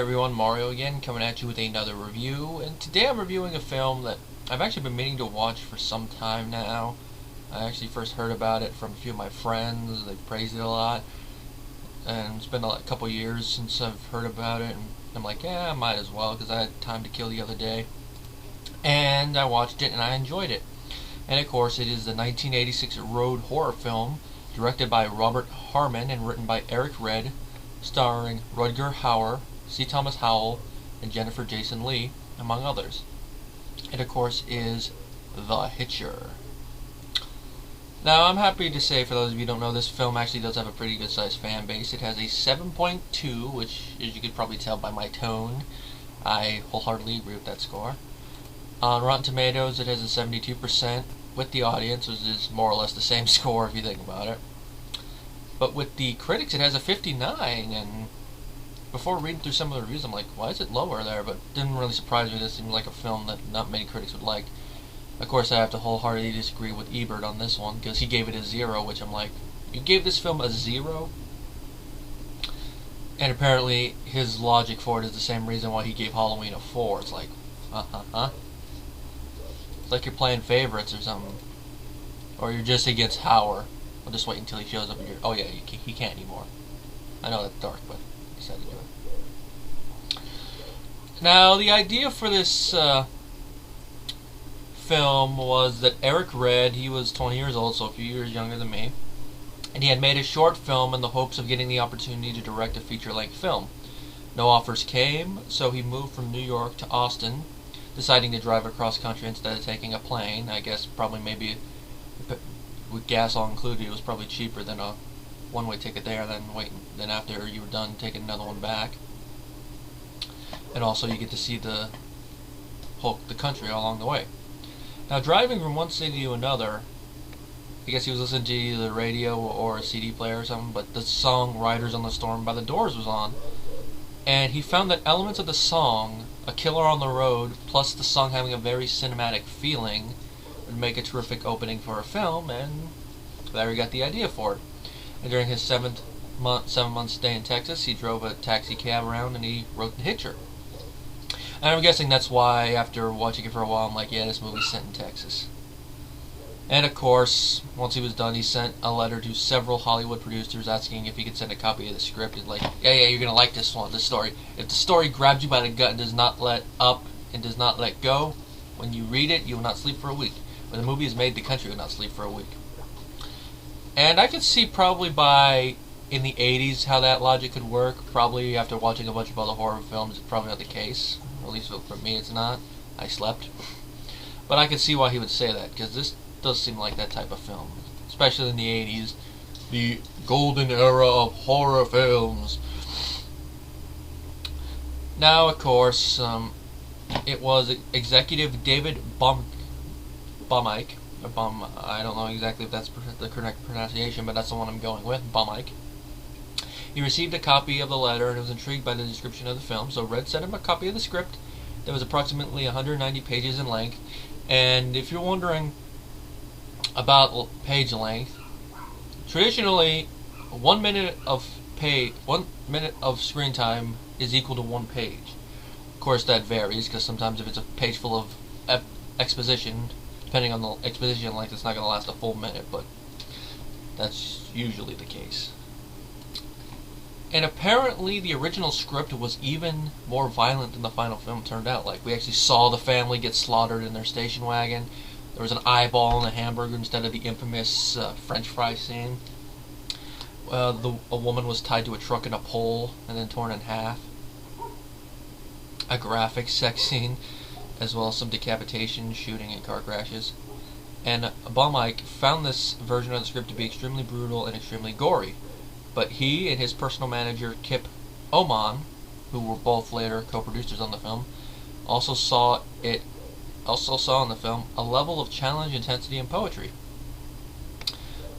everyone, Mario again, coming at you with another review, and today I'm reviewing a film that I've actually been meaning to watch for some time now. I actually first heard about it from a few of my friends. They praised it a lot, and it's been a couple years since I've heard about it, and I'm like, yeah, I might as well, because I had time to kill the other day, and I watched it and I enjoyed it. And of course it is the 1986 road horror film, directed by Robert Harmon and written by Eric Red, starring Rutger Hauer, C. Thomas Howell, and Jennifer Jason Leigh, among others. It, of course, is The Hitcher. Now, I'm happy to say, for those of you who don't know, this film actually does have a pretty good-sized fan base. It has a 7.2, which, as you could probably tell by my tone, I wholeheartedly agree with that score. On Rotten Tomatoes, it has a 72% with the audience, which is more or less the same score if you think about it. But with the critics, it has a 59, and before reading through some of the reviews, I'm like, why is it lower there? But it didn't really surprise me. This seemed like a film that not many critics would like. Of course, I have to wholeheartedly disagree with Ebert on this one, because he gave it a 0, which I'm like, you gave this film a 0? And apparently, his logic for it is the same reason why he gave Halloween a 4. It's like, It's like you're playing favorites or something. Or you're just against Hauer. I'll just wait until he shows up and you're, oh yeah, he can't anymore. I know that's dark, but he decided to do it. Now, the idea for this film was that Eric Red, he was 20 years old, so a few years younger than me, and he had made a short film in the hopes of getting the opportunity to direct a feature-length film. No offers came, so he moved from New York to Austin, deciding to drive across country instead of taking a plane. I guess probably maybe with gas all included, it was probably cheaper than a one-way ticket there, then after you were done, taking another one back. And also, you get to see the country all along the way. Now, driving from one city to another, I guess he was listening to either the radio or a CD player or something, but the song "Riders on the Storm" by the Doors was on, and he found that elements of the song, "A Killer on the Road," plus the song having a very cinematic feeling, would make a terrific opening for a film, and there he got the idea for it. And during his 7-month stay in Texas, he drove a taxi cab around and he wrote The Hitcher. And I'm guessing that's why, after watching it for a while, I'm like, yeah, this movie's set in Texas. And of course, once he was done, he sent a letter to several Hollywood producers asking if he could send a copy of the script. He's like, yeah, you're gonna like this story. If the story grabs you by the gut and does not let up and does not let go, when you read it, you will not sleep for a week. When the movie is made, the country will not sleep for a week. And I could see probably in the 80s how that logic could work. Probably after watching a bunch of other horror films, it's probably not the case. At least for me, it's not. I slept. But I could see why he would say that, because this does seem like that type of film. Especially in the 80s. The golden era of horror films. Now, of course, it was executive David Bumike. I don't know exactly if that's the correct pronunciation, but that's the one I'm going with, Bumike. He received a copy of the letter and was intrigued by the description of the film, so Red sent him a copy of the script that was approximately 190 pages in length. And if you're wondering about page length, traditionally 1 minute of screen time is equal to 1 page. Of course, that varies, because sometimes if it's a page full of exposition, depending on the exposition length, it's not going to last a full minute, but that's usually the case. And apparently the original script was even more violent than the final film turned out. Like, we actually saw the family get slaughtered in their station wagon. There was an eyeball in a hamburger instead of the infamous French fry scene. A woman was tied to a truck in a pole and then torn in half. A graphic sex scene, as well as some decapitation, shooting, and car crashes. And Baumike found this version of the script to be extremely brutal and extremely gory. But he and his personal manager, Kip Oman, who were both later co-producers on the film, also saw in the film a level of challenge, intensity, and poetry.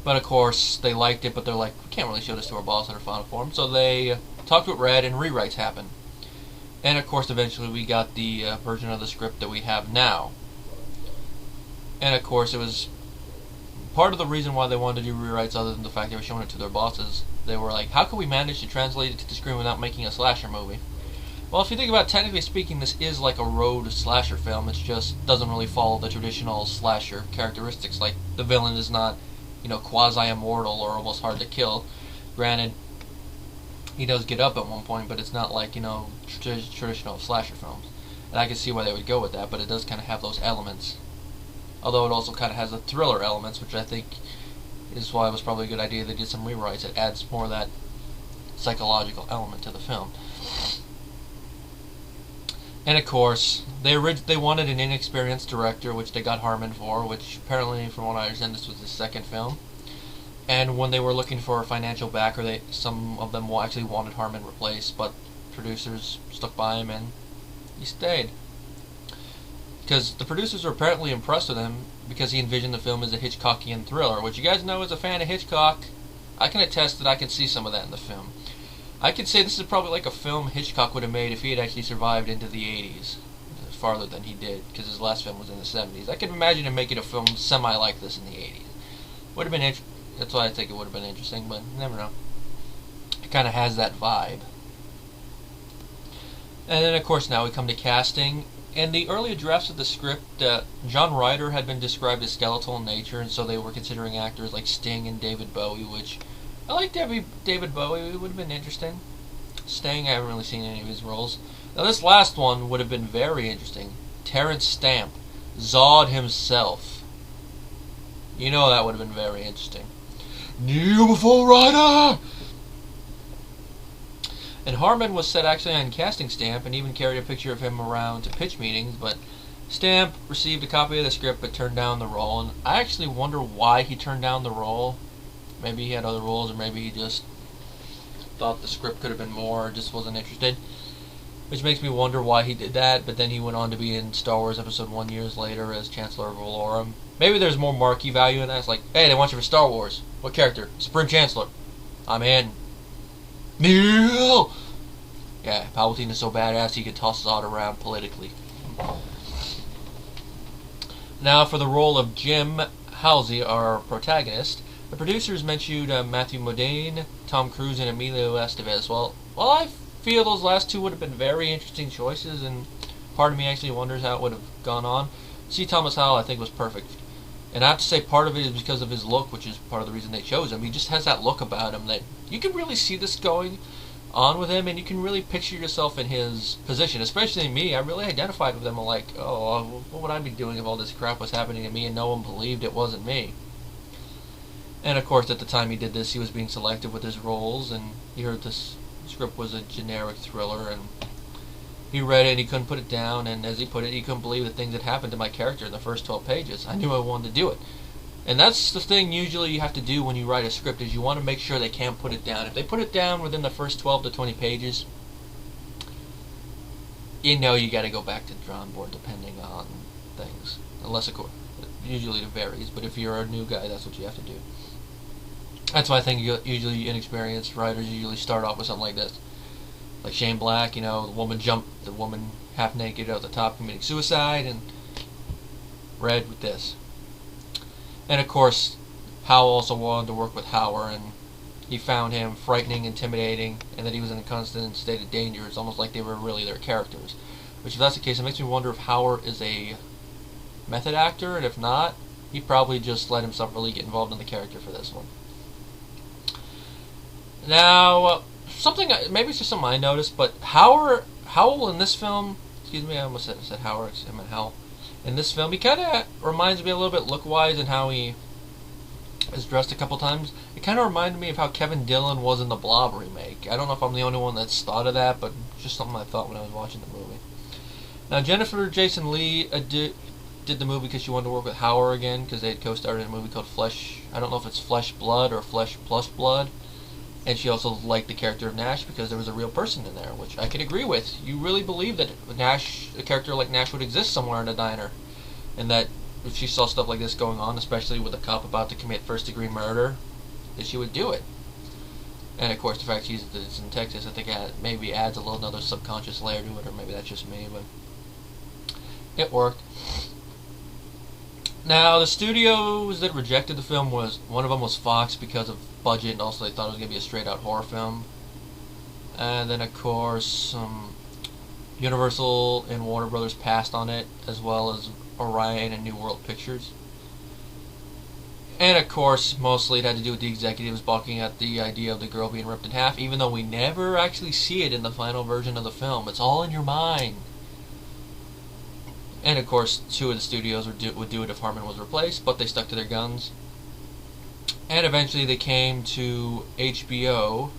But of course, they liked it, but they're like, we can't really show this to our boss in our final form, so they talked with Red and rewrites happened. And of course, eventually we got the version of the script that we have now. And of course, it was part of the reason why they wanted to do rewrites, other than the fact they were showing it to their bosses. They were like, how can we manage to translate it to the screen without making a slasher movie? Well, if you think about it, technically speaking, this is like a road slasher film. It just doesn't really follow the traditional slasher characteristics. Like, the villain is not, quasi-immortal or almost hard to kill. Granted, he does get up at one point, but it's not like, traditional slasher films. And I can see why they would go with that, but it does kind of have those elements. Although it also kind of has the thriller elements, which I think is why it was probably a good idea they did some rewrites. It adds more of that psychological element to the film. And of course, they wanted an inexperienced director, which they got Harmon for, which apparently, from what I understand, this was his second film. And when they were looking for a financial backer, some of them actually wanted Harmon replaced, but producers stuck by him and he stayed. Because the producers were apparently impressed with him because he envisioned the film as a Hitchcockian thriller, which you guys know as a fan of Hitchcock, I can attest that I can see some of that in the film. I could say this is probably like a film Hitchcock would have made if he had actually survived into the 80s, farther than he did, because his last film was in the 70s. I could imagine him making a film semi like this in the 80s. Would have been that's why I think it would have been interesting, but you never know. It kind of has that vibe. And then, of course, now we come to casting. In the earlier drafts of the script, John Ryder had been described as skeletal in nature, and so they were considering actors like Sting and David Bowie, which I like David Bowie. It would have been interesting. Sting, I haven't really seen any of his roles. Now, this last one would have been very interesting. Terrence Stamp, Zod himself. You know that would have been very interesting. Kneel before Ryder! And Harmon was set actually on casting Stamp and even carried a picture of him around to pitch meetings, but Stamp received a copy of the script but turned down the role, and I actually wonder why he turned down the role. Maybe he had other roles, or maybe he just thought the script could have been more, or just wasn't interested. Which makes me wonder why he did that, but then he went on to be in Star Wars Episode 1 years later as Chancellor of Valorum. Maybe there's more marquee value in that. It's like, hey, they want you for Star Wars. What character? Supreme Chancellor. I'm in. Kneel! Yeah, Palpatine is so badass he could toss Zod around politically. Now, for the role of Jim Halsey, our protagonist, the producers mentioned Matthew Modine, Tom Cruise, and Emilio Estevez. Well, I feel those last two would have been very interesting choices, and part of me actually wonders how it would have gone on. C. Thomas Howell, I think, was perfect. And I have to say part of it is because of his look, which is part of the reason they chose him. He just has that look about him that you can really see this going on with him, and you can really picture yourself in his position. Especially me, I really identified with him. I'm like, oh, what would I be doing if all this crap was happening to me and no one believed it wasn't me? And of course, at the time he did this, he was being selective with his roles, and he heard this script was a generic thriller, and he read it and he couldn't put it down, and as he put it, he couldn't believe the things that happened to my character in the first 12 pages. I knew I wanted to do it. And that's the thing usually you have to do when you write a script, is you want to make sure they can't put it down. If they put it down within the first 12 to 20 pages, you know you got to go back to the drawing board depending on things. Unless, of course, usually it varies, but if you're a new guy, that's what you have to do. That's why I think usually inexperienced writers usually start off with something like this. Like Shane Black, the woman half naked out the top committing suicide, and Red with this. And of course, Howell also wanted to work with Hauer, and he found him frightening, intimidating, and that he was in a constant state of danger. It's almost like they were really their characters. Which, if that's the case, it makes me wonder if Hauer is a method actor, and if not, he probably just let himself really get involved in the character for this one. Now, maybe it's just something I noticed, but Howell in this film, excuse me, I almost said Howard, I meant Howell. In this film, he kind of reminds me a little bit look-wise and how he is dressed a couple times. It kind of reminded me of how Kevin Dillon was in the Blob remake. I don't know if I'm the only one that's thought of that, but just something I thought when I was watching the movie. Now, Jennifer Jason Leigh did the movie because she wanted to work with Hauer again, because they had co-starred in a movie called Flesh. I don't know if it's Flesh Blood or Flesh Plus Blood. And she also liked the character of Nash because there was a real person in there, which I could agree with. You really believe that a character like Nash would exist somewhere in a diner, and that if she saw stuff like this going on, especially with a cop about to commit first-degree murder, that she would do it. And of course, the fact it's in Texas, I think maybe adds a little another subconscious layer to it, or maybe that's just me, but it worked. Now, the studios that rejected the film one of them was Fox because of budget, and also they thought it was going to be a straight-out horror film. And then, of course, Universal and Warner Brothers passed on it, as well as Orion and New World Pictures. And of course, mostly it had to do with the executives balking at the idea of the girl being ripped in half, even though we never actually see it in the final version of the film. It's all in your mind. And of course, 2 of the studios would do it if Harmon was replaced, but they stuck to their guns. And eventually they came to HBO.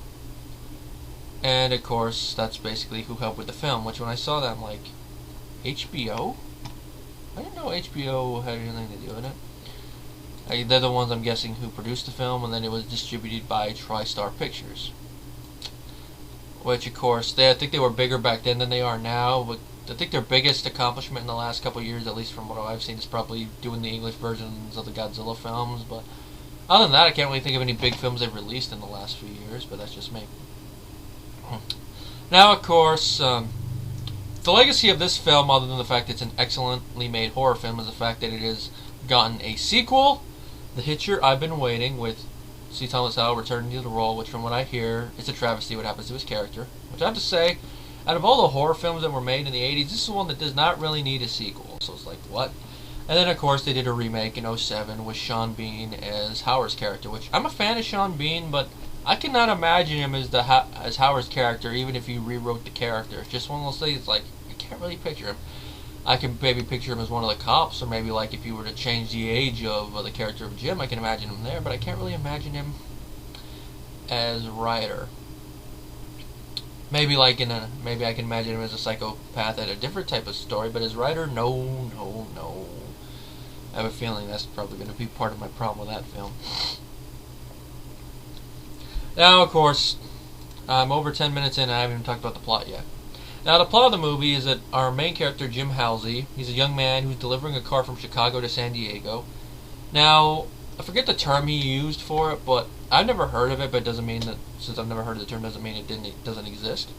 And of course, that's basically who helped with the film, which when I saw that, I'm like, HBO? I didn't know HBO had anything to do with it. They're the ones, I'm guessing, who produced the film, and then it was distributed by TriStar Pictures. Which, of course, I think they were bigger back then than they are now, but I think their biggest accomplishment in the last couple of years, at least from what I've seen, is probably doing the English versions of the Godzilla films, but other than that, I can't really think of any big films they've released in the last few years, but that's just me. Now, of course, the legacy of this film, other than the fact it's an excellently made horror film, is the fact that it has gotten a sequel, The Hitcher, I've Been Waiting, with C. Thomas Howell returning to the role, which from what I hear, it's a travesty what happens to his character. Which I have to say, out of all the horror films that were made in the 80s, this is one that does not really need a sequel. So it's like, what? And then, of course, they did a remake in 2007 with Sean Bean as Howard's character, which I'm a fan of Sean Bean, but I cannot imagine him as as Howard's character, even if you rewrote the character. It's just one of those things, like, I can't really picture him. I can maybe picture him as one of the cops, or maybe like if you were to change the age of the character of Jim, I can imagine him there, but I can't really imagine him as Ryder. Maybe maybe I can imagine him as a psychopath at a different type of story, but as Ryder, no. I have a feeling that's probably going to be part of my problem with that film. Now, of course, I'm over 10 minutes in and I haven't even talked about the plot yet. Now, the plot of the movie is that our main character, Jim Halsey, he's a young man who's delivering a car from Chicago to San Diego. Now, I forget the term he used for it, but I've never heard of it, but it doesn't mean that, since I've never heard of the term, doesn't mean it doesn't exist.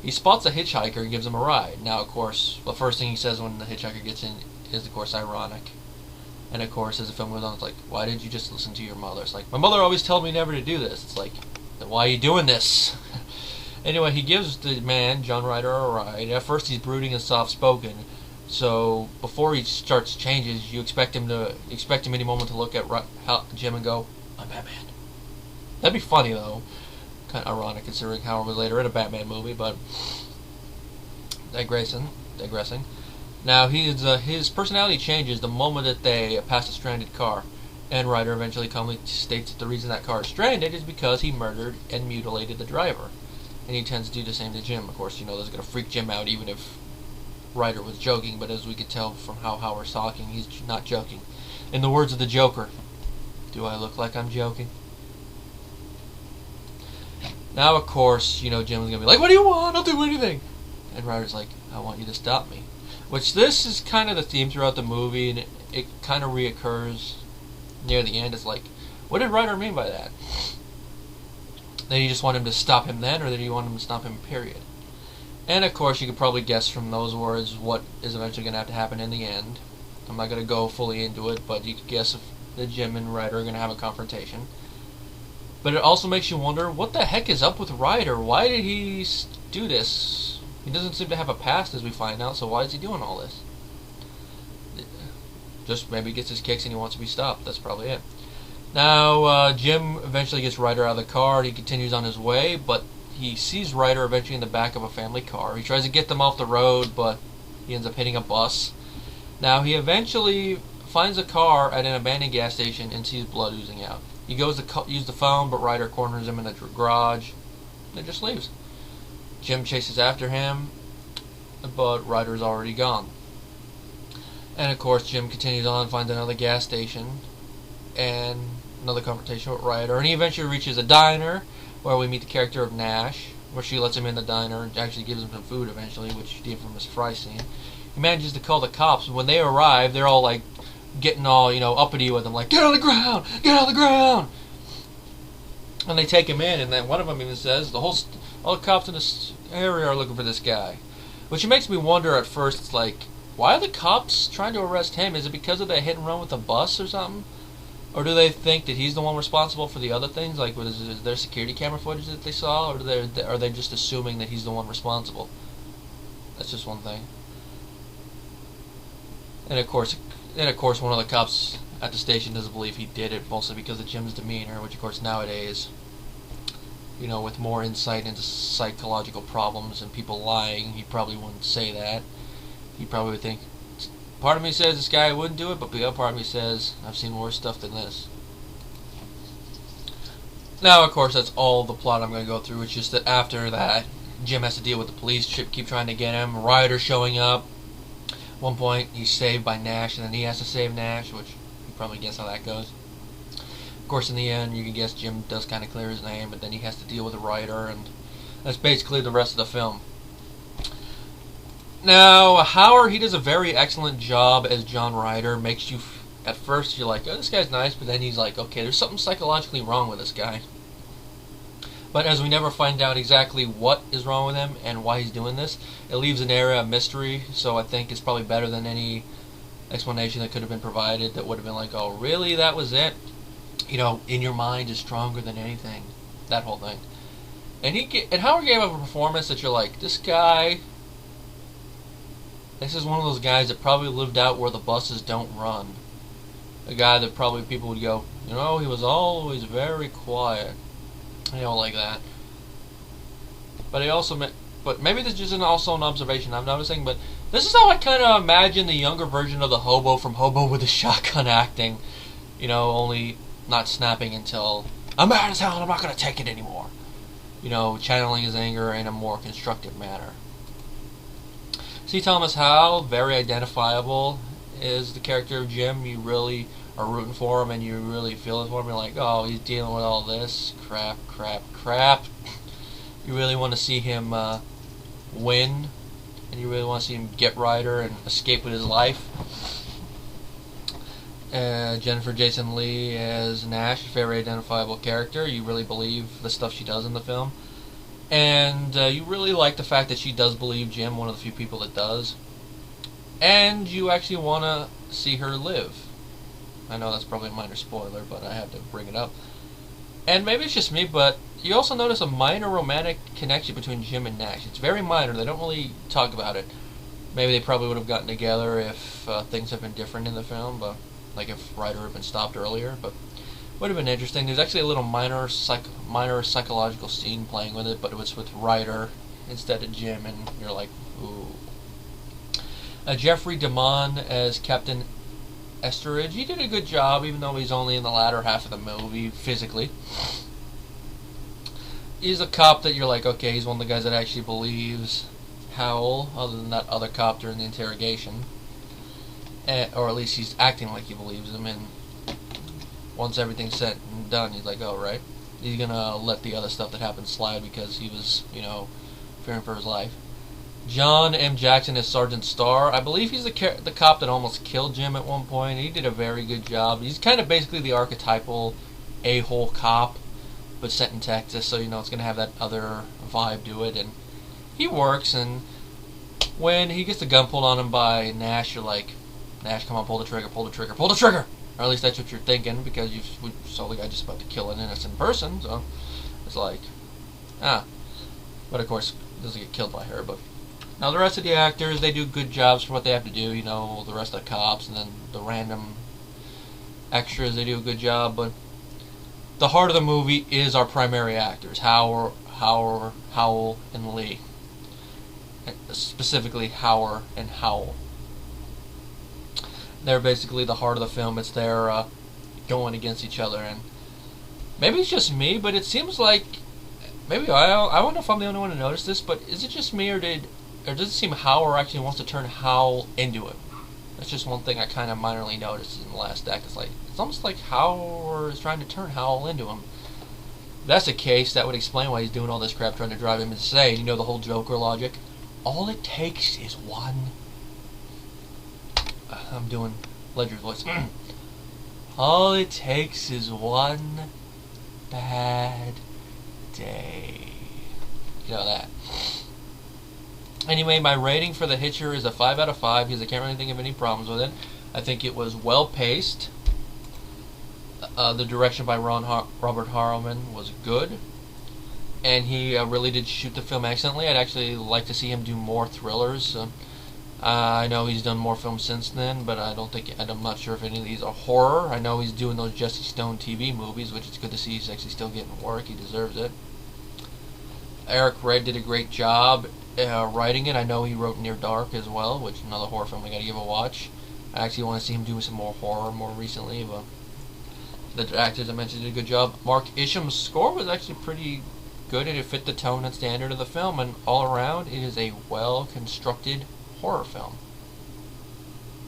He spots a hitchhiker and gives him a ride. Now, of course, the first thing he says when the hitchhiker gets in is, of course, ironic. And, of course, as the film goes on, it's like, why did you just listen to your mother? It's like, my mother always told me never to do this. It's like, then why are you doing this? Anyway, he gives the man, John Ryder, a ride. At first, he's brooding and soft-spoken. So, before he starts changes, you expect him any moment to look at Jim and go, I'm Batman. That'd be funny, though. Kind of ironic, considering Howard was later in a Batman movie, but digressing. Now, his personality changes the moment that they pass a stranded car. And Ryder eventually calmly states that the reason that car is stranded is because he murdered and mutilated the driver. And he tends to do the same to Jim. Of course, that's going to freak Jim out, even if Ryder was joking. But as we could tell from how Howard's talking, he's not joking. In the words of the Joker, do I look like I'm joking? Now, of course, Jim's going to be like, what do you want? I'll do anything. And Ryder's like, I want you to stop me. Which this is kind of the theme throughout the movie, and it kind of reoccurs near the end. It's like, what did Ryder mean by that? Did he just want him to stop him then, or did he want him to stop him, period? And, of course, you could probably guess from those words what is eventually going to have to happen in the end. I'm not going to go fully into it, but you could guess if the Jim and Ryder are going to have a confrontation. But it also makes you wonder, what the heck is up with Ryder? Why did he do this? He doesn't seem to have a past, as we find out, so why is he doing all this? Just maybe he gets his kicks and he wants to be stopped. That's probably it. Now, Jim eventually gets Ryder out of the car and he continues on his way, but he sees Ryder eventually in the back of a family car. He tries to get them off the road, but he ends up hitting a bus. Now, he eventually finds a car at an abandoned gas station and sees blood oozing out. He goes to use the phone, but Ryder corners him in the garage and just leaves. Jim chases after him, but Ryder's already gone. And, of course, Jim continues on, finds another gas station, and another confrontation with Ryder. And he eventually reaches a diner, where we meet the character of Nash, where she lets him in the diner and actually gives him some food eventually, which she did from his fry scene. He manages to call the cops, and when they arrive, they're all, like, getting all, uppity with him, like, get on the ground! Get on the ground! And they take him in, and then one of them even says, all the cops in this area are looking for this guy. Which makes me wonder at first, it's like, why are the cops trying to arrest him? Is it because of that hit and run with the bus or something? Or do they think that he's the one responsible for the other things? Like, is there security camera footage that they saw? Or are they just assuming that he's the one responsible? That's just one thing. And of course, one of the cops at the station doesn't believe he did it, mostly because of Jim's demeanor, which of course nowadays, you know, with more insight into psychological problems and people lying, he probably wouldn't say that. He probably would think, part of me says this guy wouldn't do it, but the other part of me says, I've seen worse stuff than this. Now, of course, that's all the plot I'm going to go through. It's just that after that, Jim has to deal with the police keep trying to get him, Ryder showing up. At one point, he's saved by Nash, and then he has to save Nash, which you probably guess how that goes. Of course, in the end, you can guess Jim does kind of clear his name, but then he has to deal with the Ryder, and that's basically the rest of the film. Now, Hauer, he does a very excellent job as John Ryder. Makes you, at first, you're like, oh, this guy's nice, but then he's like, okay, there's something psychologically wrong with this guy. But as we never find out exactly what is wrong with him and why he's doing this, it leaves an area of mystery, so I think it's probably better than any explanation that could have been provided that would have been like, oh, really, that was it? You know, in your mind is stronger than anything. That whole thing. And Hauer gave up a performance that you're like, this guy... This is one of those guys that probably lived out where the buses don't run. A guy that probably people would go, you know, he was always very quiet. I don't like that. But but maybe this isn't also an observation I'm noticing, but this is how I kind of imagine the younger version of the hobo from Hobo with a Shotgun acting. You know, only not snapping until, I'm mad as hell and I'm not going to take it anymore. You know, channeling his anger in a more constructive manner. C. Thomas Howell, very identifiable, is the character of Jim. You really are rooting for him and you really feel it for him. You're like, oh, he's dealing with all this crap. You really want to see him win, and you really want to see him get Ryder and escape with his life. Jennifer Jason Leigh as Nash, very identifiable character. You really believe the stuff she does in the film. And you really like the fact that she does believe Jim, one of the few people that does. And you actually want to see her live. I know that's probably a minor spoiler, but I have to bring it up. And maybe it's just me, but you also notice a minor romantic connection between Jim and Nash. It's very minor. They don't really talk about it. Maybe they probably would have gotten together if things had been different in the film, but like if Ryder had been stopped earlier, but would have been interesting. There's actually a little minor psychological scene playing with it, but it was with Ryder instead of Jim, and you're like, ooh. Jeffrey DeMunn as Captain Etheridge. He did a good job, even though he's only in the latter half of the movie, physically. He's a cop that you're like, okay, he's one of the guys that actually believes Howell, other than that other cop during the interrogation. Or at least he's acting like he believes him, and once everything's said and done, he's like, oh, right. He's gonna let the other stuff that happened slide because he was, you know, fearing for his life. John M. Jackson as Sergeant Starr. I believe he's the cop that almost killed Jim at one point. He did a very good job. He's kind of basically the archetypal a-hole cop, but set in Texas, so, you know, it's gonna have that other vibe to it, and he works, and when he gets the gun pulled on him by Nash, you're like, Nash, come on, pull the trigger, pull the trigger, pull the trigger! Or at least that's what you're thinking, because you saw the guy just about to kill an innocent person, so it's like, But of course, he doesn't get killed by her. But now the rest of the actors, they do good jobs for what they have to do, you know, the rest of the cops, and then the random extras, they do a good job, but the heart of the movie is our primary actors, Howell, and Leigh. Specifically, Hauer and Howell. They're basically the heart of the film. It's their going against each other, and maybe it's just me, but it seems like maybe I don't know if I'm the only one to notice this, but is it just me, or does it seem Hauer actually wants to turn Howell into him? That's just one thing I kind of minorly noticed in the last act. It's almost like Hauer is trying to turn Howell into him. If that's the case, that would explain why he's doing all this crap trying to drive him insane. You know, the whole Joker logic. All it takes is one. I'm doing Ledger's voice. All it takes is one bad day. You know that. Anyway, my rating for the Hitcher is a 5 out of 5 because I can't really think of any problems with it. I think it was well paced. The direction by Robert Harmon was good. and he really did shoot the film excellently. I'd actually like to see him do more thrillers. I know he's done more films since then, but I'm not sure if any of these are horror. I know he's doing those Jesse Stone TV movies, which is good to see. He's actually still getting work. He deserves it. Eric Red did a great job writing it. I know he wrote Near Dark as well, which is another horror film I gotta give a watch. I actually want to see him do some more horror more recently, but the actors I mentioned did a good job. Mark Isham's score was actually pretty good, and it fit the tone and standard of the film, and all around, it is a well-constructed horror film.